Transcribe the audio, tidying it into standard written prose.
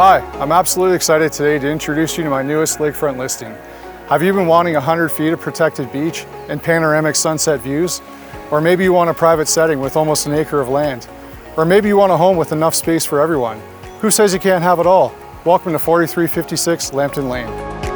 Hi, I'm absolutely excited today to introduce you to my newest lakefront listing. Have you been wanting 100 feet of protected beach and panoramic sunset views? Or maybe you want a private setting with almost an acre of land? Or maybe you want a home with enough space for everyone? Who says you can't have it all? Welcome to 4356 Lambton Lane.